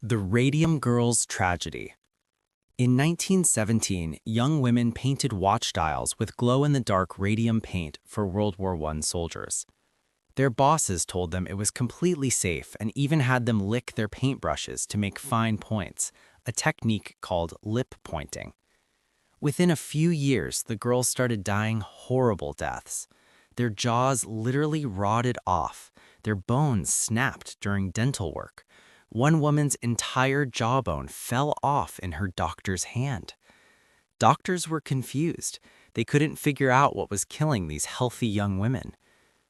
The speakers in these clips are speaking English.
The Radium Girls tragedy. In 1917, young women painted watch dials with glow-in-the-dark radium paint for World War I soldiers. Their bosses told them it was completely safe and even had them lick their paintbrushes to make fine points, a technique called lip pointing. Within a few years, the girls started dying horrible deaths. Their jaws literally rotted off, their bones snapped during dental work. One woman's entire jawbone fell off in her doctor's hand. Doctors were confused. They couldn't figure out what was killing these healthy young women.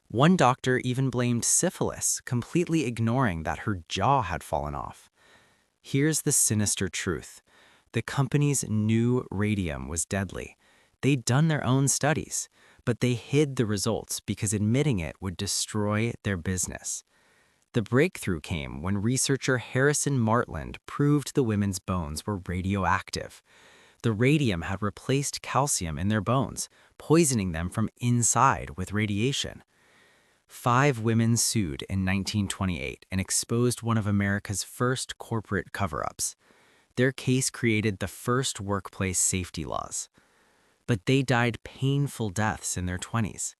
One doctor even blamed syphilis, completely ignoring that her jaw had fallen off. Here's the sinister truth. The companies knew radium was deadly. They'd done their own studies, but they hid the results because admitting it would destroy their business. The breakthrough came when researcher Harrison Martland proved the women's bones were radioactive. The radium had replaced calcium in their bones, poisoning them from inside with radiation. 5 women sued in 1928 and exposed one of America's first corporate cover-ups. Their case created the first workplace safety laws. But they died painful deaths in their 20s.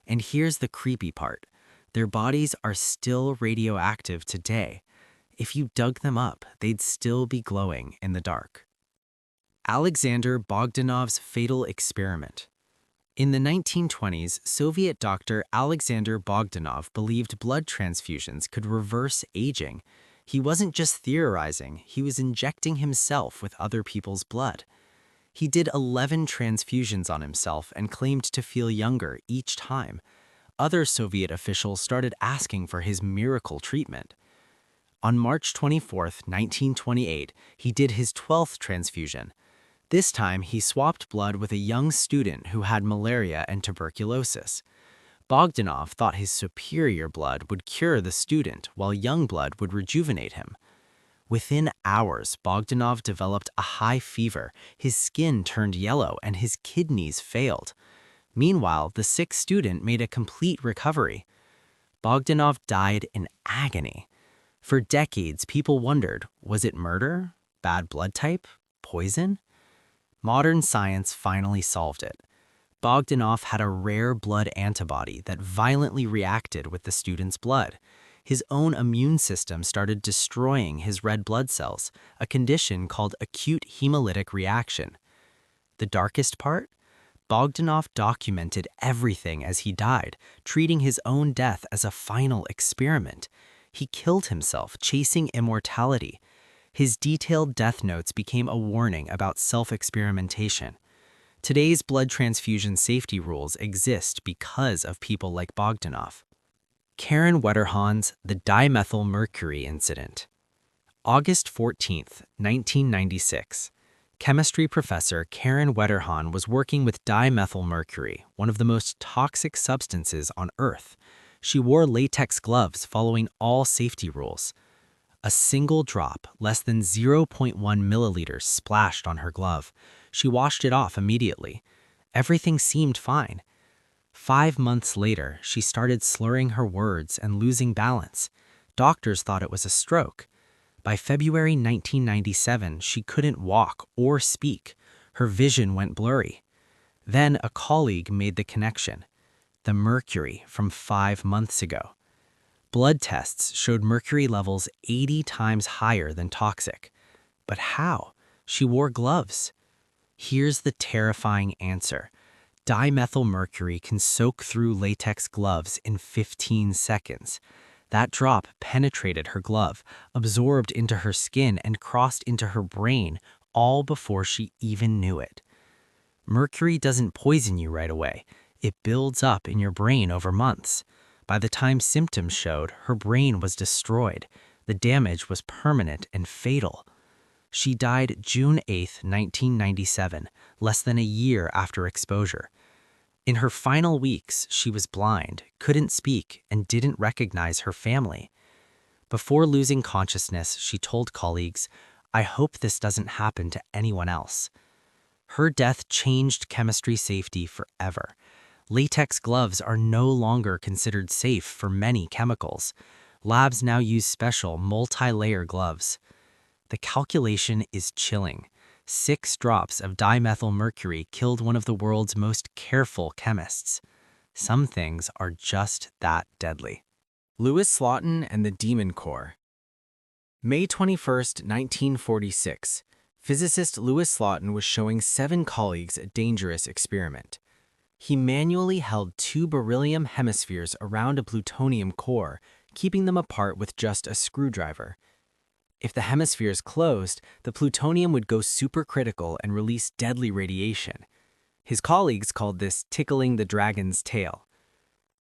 And here's the creepy part. Their bodies are still radioactive today. If you dug them up, they'd still be glowing in the dark. Alexander Bogdanov's fatal experiment. In the 1920s, Soviet doctor Alexander Bogdanov believed blood transfusions could reverse aging. He wasn't just theorizing, he was injecting himself with other people's blood. He did 11 transfusions on himself and claimed to feel younger each time. Other Soviet officials started asking for his miracle treatment. On March 24, 1928, he did his 12th transfusion. This time, he swapped blood with a young student who had malaria and tuberculosis. Bogdanov thought his superior blood would cure the student, while young blood would rejuvenate him. Within hours, Bogdanov developed a high fever, his skin turned yellow, and his kidneys failed. Meanwhile, the sick student made a complete recovery. Bogdanov died in agony. For decades, people wondered, was it murder? Bad blood type? Poison? Modern science finally solved it. Bogdanov had a rare blood antibody that violently reacted with the student's blood. His own immune system started destroying his red blood cells, a condition called acute hemolytic reaction. The darkest part? Bogdanov documented everything as he died, treating his own death as a final experiment. He killed himself, chasing immortality. His detailed death notes became a warning about self-experimentation. Today's blood transfusion safety rules exist because of people like Bogdanov. Karen Wetterhahn's The Dimethylmercury Incident. August 14, 1996. Chemistry professor Karen Wetterhahn was working with dimethylmercury, one of the most toxic substances on Earth. She wore latex gloves following all safety rules. A single drop, less than 0.1 milliliters, splashed on her glove. She washed it off immediately. Everything seemed fine. 5 months later, she started slurring her words and losing balance. Doctors thought it was a stroke. By February 1997, she couldn't walk or speak. Her vision went blurry. Then a colleague made the connection. The mercury from 5 months ago. Blood tests showed mercury levels 80 times higher than toxic. But how? She wore gloves. Here's the terrifying answer. Dimethylmercury can soak through latex gloves in 15 seconds. That drop penetrated her glove, absorbed into her skin, and crossed into her brain, all before she even knew it. Mercury doesn't poison you right away. It builds up in your brain over months. By the time symptoms showed, her brain was destroyed. The damage was permanent and fatal. She died June 8, 1997, less than a year after exposure. In her final weeks, she was blind, couldn't speak, and didn't recognize her family. Before losing consciousness, she told colleagues, "I hope this doesn't happen to anyone else." Her death changed chemistry safety forever. Latex gloves are no longer considered safe for many chemicals. Labs now use special multi-layer gloves. The calculation is chilling. 6 drops of dimethylmercury killed one of the world's most careful chemists. Some things are just that deadly. Louis Slotin and the Demon Core. May 21, 1946, physicist Louis Slotin was showing 7 colleagues a dangerous experiment. He manually held 2 beryllium hemispheres around a plutonium core, keeping them apart with just a screwdriver. If the hemispheres closed, the plutonium would go supercritical and release deadly radiation. His colleagues called this tickling the dragon's tail.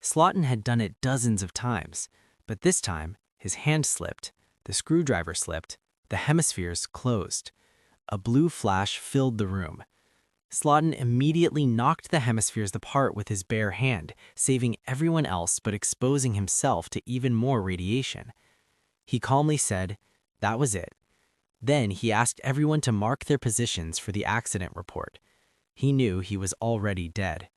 Slotin had done it dozens of times, but this time, his hand slipped, the screwdriver slipped, the hemispheres closed. A blue flash filled the room. Slotin immediately knocked the hemispheres apart with his bare hand, saving everyone else but exposing himself to even more radiation. He calmly said, "That was it." Then he asked everyone to mark their positions for the accident report. He knew he was already dead.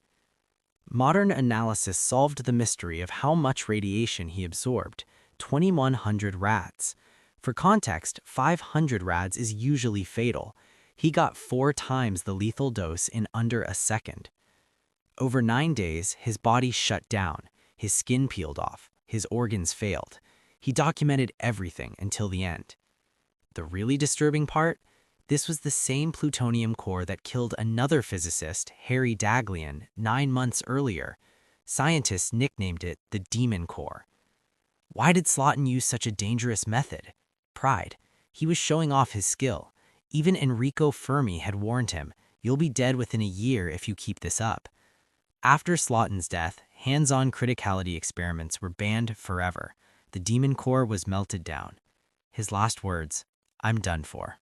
Modern analysis solved the mystery of how much radiation he absorbed: 2,100 rads. For context, 500 rads is usually fatal. He got 4 times the lethal dose in under a second. Over 9 days, his body shut down, his skin peeled off, his organs failed. He documented everything until the end. The really disturbing part? This was the same plutonium core that killed another physicist, Harry Daghlian, 9 months earlier. Scientists nicknamed it the Demon Core. Why did Slotin use such a dangerous method? Pride. He was showing off his skill. Even Enrico Fermi had warned him, "You'll be dead within a year if you keep this up." After Slotin's death, hands-on criticality experiments were banned forever. The Demon Core was melted down. His last words, "I'm done for."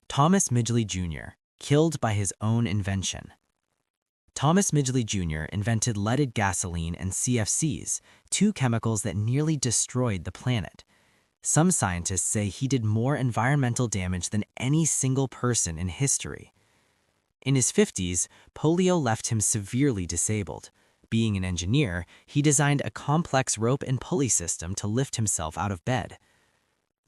Thomas Midgley Jr., killed by his own invention. Thomas Midgley Jr. invented leaded gasoline and CFCs, 2 chemicals that nearly destroyed the planet. Some scientists say he did more environmental damage than any single person in history. In his 50s, polio left him severely disabled. Being an engineer, he designed a complex rope and pulley system to lift himself out of bed.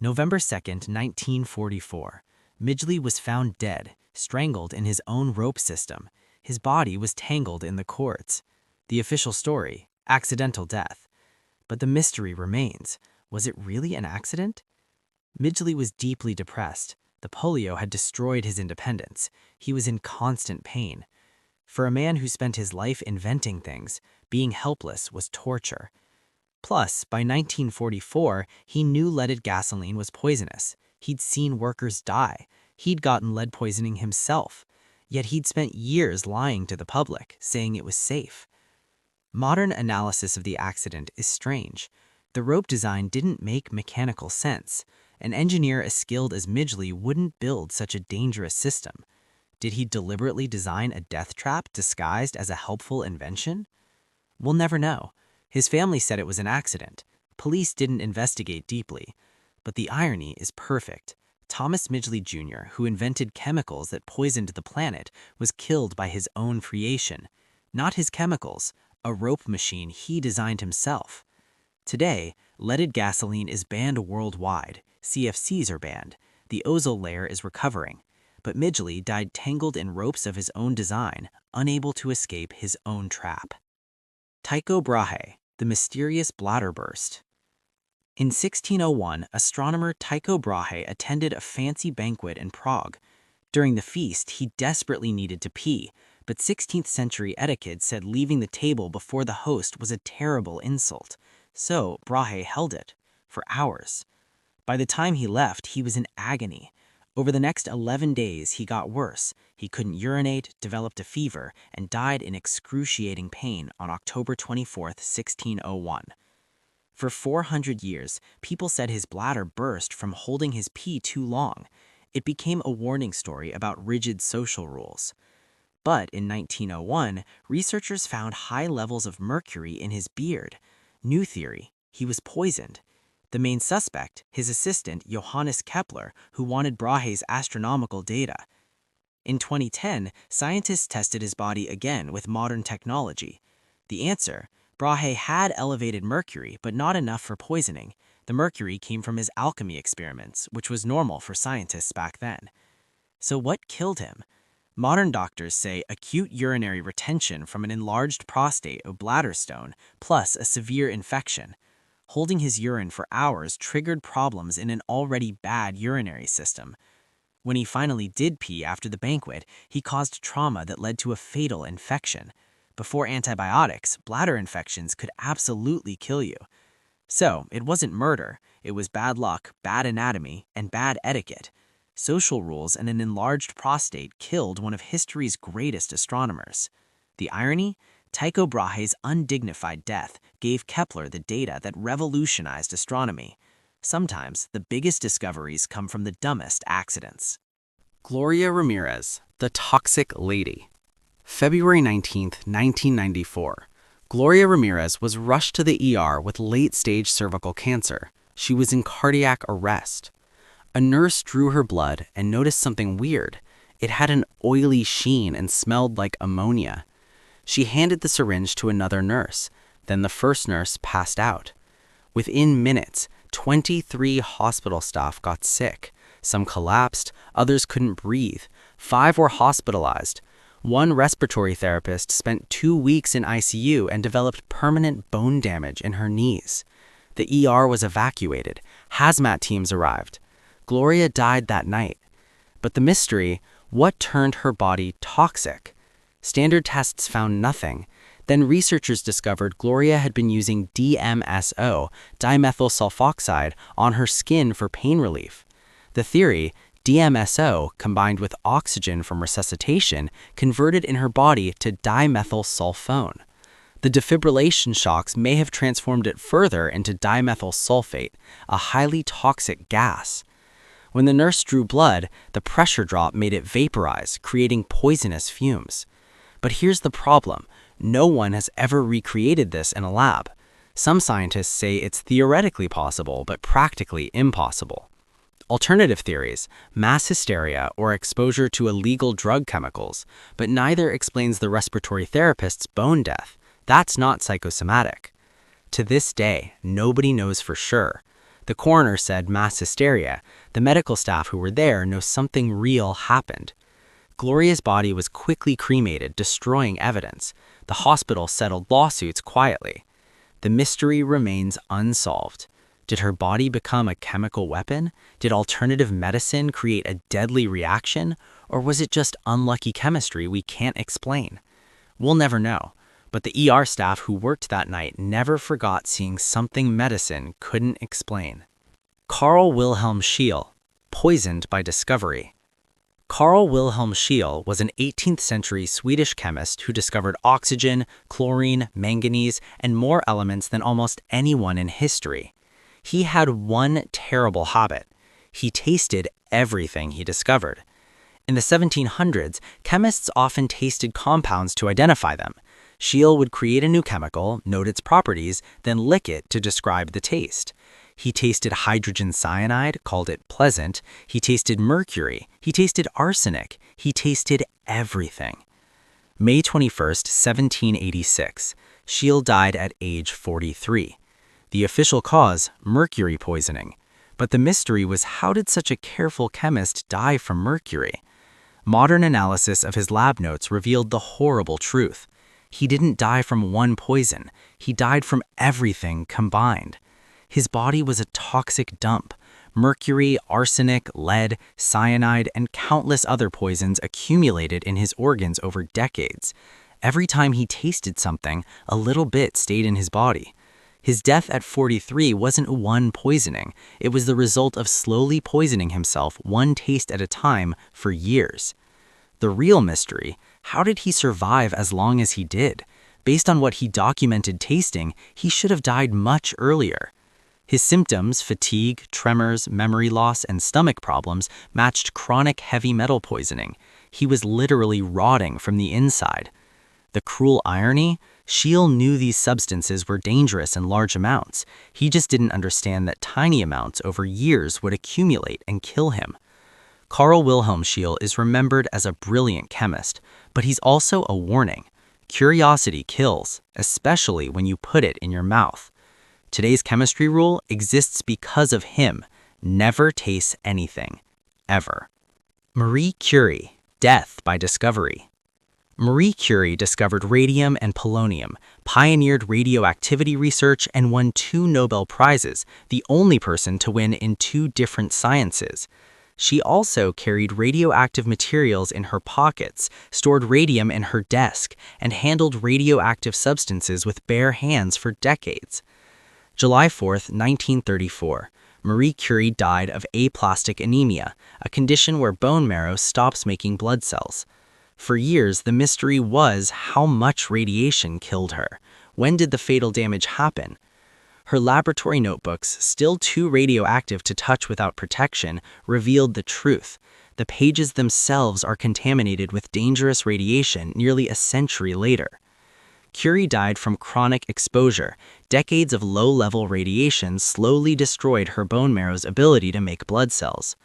November 2, 1944, Midgley was found dead, strangled in his own rope system. His body was tangled in the cords. The official story, accidental death. But the mystery remains. Was it really an accident? Midgley was deeply depressed. The polio had destroyed his independence. He was in constant pain. For a man who spent his life inventing things, being helpless was torture. Plus, by 1944, he knew leaded gasoline was poisonous. He'd seen workers die. He'd gotten lead poisoning himself. Yet he'd spent years lying to the public, saying it was safe. Modern analysis of the accident is strange. The rope design didn't make mechanical sense. An engineer as skilled as Midgley wouldn't build such a dangerous system. Did he deliberately design a death trap disguised as a helpful invention? We'll never know. His family said it was an accident. Police didn't investigate deeply. But the irony is perfect. Thomas Midgley Jr., who invented chemicals that poisoned the planet, was killed by his own creation. Not his chemicals, a rope machine he designed himself. Today, leaded gasoline is banned worldwide. CFCs are banned. The ozone layer is recovering. But Midgley died tangled in ropes of his own design, unable to escape his own trap. Tycho Brahe, the mysterious bladder burst. In 1601, astronomer Tycho Brahe attended a fancy banquet in Prague. During the feast, he desperately needed to pee, but 16th century etiquette said leaving the table before the host was a terrible insult. So Brahe held it for hours. By the time he left, he was in agony. Over the next 11 days, he got worse. He couldn't urinate, developed a fever, and died in excruciating pain on October 24, 1601. For 400 years, people said his bladder burst from holding his pee too long. It became a warning story about rigid social rules. But in 1901, researchers found high levels of mercury in his beard. New theory: he was poisoned. The main suspect, his assistant Johannes Kepler, who wanted Brahe's astronomical data. In 2010, scientists tested his body again with modern technology. The answer: Brahe had elevated mercury, but not enough for poisoning. The mercury came from his alchemy experiments, which was normal for scientists back then. So what killed him? Modern doctors say acute urinary retention from an enlarged prostate or bladder stone, plus a severe infection. Holding his urine for hours triggered problems in an already bad urinary system. When he finally did pee after the banquet, he caused trauma that led to a fatal infection. Before antibiotics, bladder infections could absolutely kill you. So, it wasn't murder, it was bad luck, bad anatomy, and bad etiquette. Social rules and an enlarged prostate killed one of history's greatest astronomers. The irony? Tycho Brahe's undignified death gave Kepler the data that revolutionized astronomy. Sometimes, the biggest discoveries come from the dumbest accidents. Gloria Ramirez, the Toxic Lady. February 19, 1994. Gloria Ramirez was rushed to the ER with late-stage cervical cancer. She was in cardiac arrest. A nurse drew her blood and noticed something weird. It had an oily sheen and smelled like ammonia. She handed the syringe to another nurse. Then the first nurse passed out. Within minutes, 23 hospital staff got sick. Some collapsed, others couldn't breathe. 5 were hospitalized. One respiratory therapist spent 2 weeks in ICU and developed permanent bone damage in her knees. The ER was evacuated. Hazmat teams arrived. Gloria died that night. But the mystery, what turned her body toxic? Standard tests found nothing. Then researchers discovered Gloria had been using DMSO, dimethyl sulfoxide, on her skin for pain relief. The theory, DMSO, combined with oxygen from resuscitation, converted in her body to dimethyl sulfone. The defibrillation shocks may have transformed it further into dimethyl sulfate, a highly toxic gas. When the nurse drew blood, the pressure drop made it vaporize, creating poisonous fumes. But here's the problem. No one has ever recreated this in a lab. Some scientists say it's theoretically possible, but practically impossible. Alternative theories, mass hysteria or exposure to illegal drug chemicals, but neither explains the respiratory therapist's bone death. That's not psychosomatic. To this day, nobody knows for sure. The coroner said mass hysteria. The medical staff who were there know something real happened. Gloria's body was quickly cremated, destroying evidence. The hospital settled lawsuits quietly. The mystery remains unsolved. Did her body become a chemical weapon? Did alternative medicine create a deadly reaction? Or was it just unlucky chemistry we can't explain? We'll never know. But the ER staff who worked that night never forgot seeing something medicine couldn't explain. Carl Wilhelm Scheele, poisoned by discovery. Carl Wilhelm Scheele was an 18th century Swedish chemist who discovered oxygen, chlorine, manganese, and more elements than almost anyone in history. He had one terrible habit. He tasted everything he discovered. In the 1700s, chemists often tasted compounds to identify them. Scheele would create a new chemical, note its properties, then lick it to describe the taste. He tasted hydrogen cyanide, called it pleasant. He tasted mercury. He tasted arsenic. He tasted everything. May 21st, 1786. Scheele died at age 43. The official cause, mercury poisoning. But the mystery was, how did such a careful chemist die from mercury? Modern analysis of his lab notes revealed the horrible truth. He didn't die from one poison. He died from everything combined. His body was a toxic dump. Mercury, arsenic, lead, cyanide, and countless other poisons accumulated in his organs over decades. Every time he tasted something, a little bit stayed in his body. His death at 43 wasn't one poisoning. It was the result of slowly poisoning himself one taste at a time for years. The real mystery, how did he survive as long as he did? Based on what he documented tasting, he should have died much earlier. His symptoms, fatigue, tremors, memory loss, and stomach problems, matched chronic heavy metal poisoning. He was literally rotting from the inside. The cruel irony? Scheele knew these substances were dangerous in large amounts. He just didn't understand that tiny amounts over years would accumulate and kill him. Carl Wilhelm Scheele is remembered as a brilliant chemist, but he's also a warning. Curiosity kills, especially when you put it in your mouth. Today's chemistry rule exists because of him. Never taste anything. Ever. Marie Curie, death by discovery. Marie Curie discovered radium and polonium, pioneered radioactivity research, and won 2 Nobel Prizes, the only person to win in 2 different sciences. She also carried radioactive materials in her pockets, stored radium in her desk, and handled radioactive substances with bare hands for decades. July 4, 1934. Marie Curie died of aplastic anemia, a condition where bone marrow stops making blood cells. For years, the mystery was how much radiation killed her. When did the fatal damage happen? Her laboratory notebooks, still too radioactive to touch without protection, revealed the truth. The pages themselves are contaminated with dangerous radiation nearly a century later. Curie died from chronic exposure. Decades of low-level radiation slowly destroyed her bone marrow's ability to make blood cells.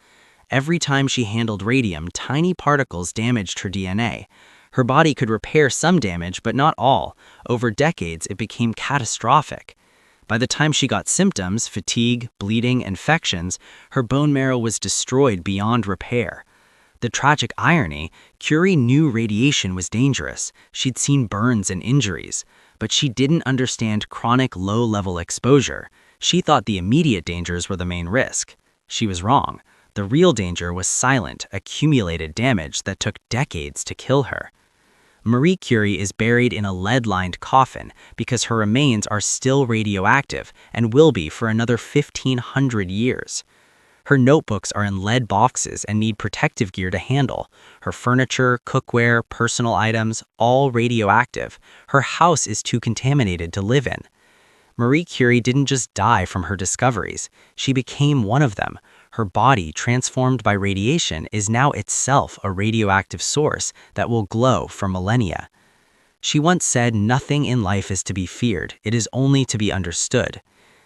Every time she handled radium, tiny particles damaged her DNA. Her body could repair some damage, but not all. Over decades, it became catastrophic. By the time she got symptoms, fatigue, bleeding, infections, her bone marrow was destroyed beyond repair. The tragic irony, Curie knew radiation was dangerous. She'd seen burns and injuries, but she didn't understand chronic low-level exposure. She thought the immediate dangers were the main risk. She was wrong. The real danger was silent, accumulated damage that took decades to kill her. Marie Curie is buried in a lead-lined coffin because her remains are still radioactive and will be for another 1,500 years. Her notebooks are in lead boxes and need protective gear to handle. Her furniture, cookware, personal items, all radioactive. Her house is too contaminated to live in. Marie Curie didn't just die from her discoveries. She became one of them. Her body, transformed by radiation, is now itself a radioactive source that will glow for millennia. She once said, "Nothing in life is to be feared. It is only to be understood."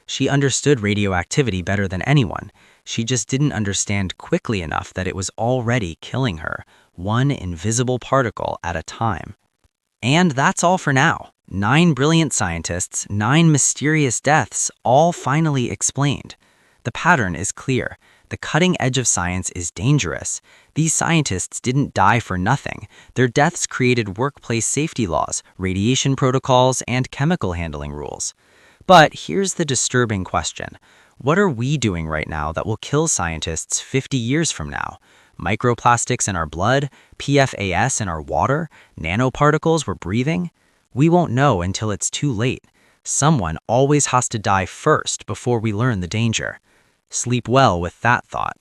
She understood radioactivity better than anyone. She just didn't understand quickly enough that it was already killing her, one invisible particle at a time. And that's all for now. 9 brilliant scientists, 9 mysterious deaths, all finally explained. The pattern is clear. The cutting edge of science is dangerous. These scientists didn't die for nothing. Their deaths created workplace safety laws, radiation protocols, and chemical handling rules. But here's the disturbing question. What are we doing right now that will kill scientists 50 years from now? Microplastics in our blood, PFAS in our water, nanoparticles we're breathing? We won't know until it's too late. Someone always has to die first before we learn the danger. Sleep well with that thought.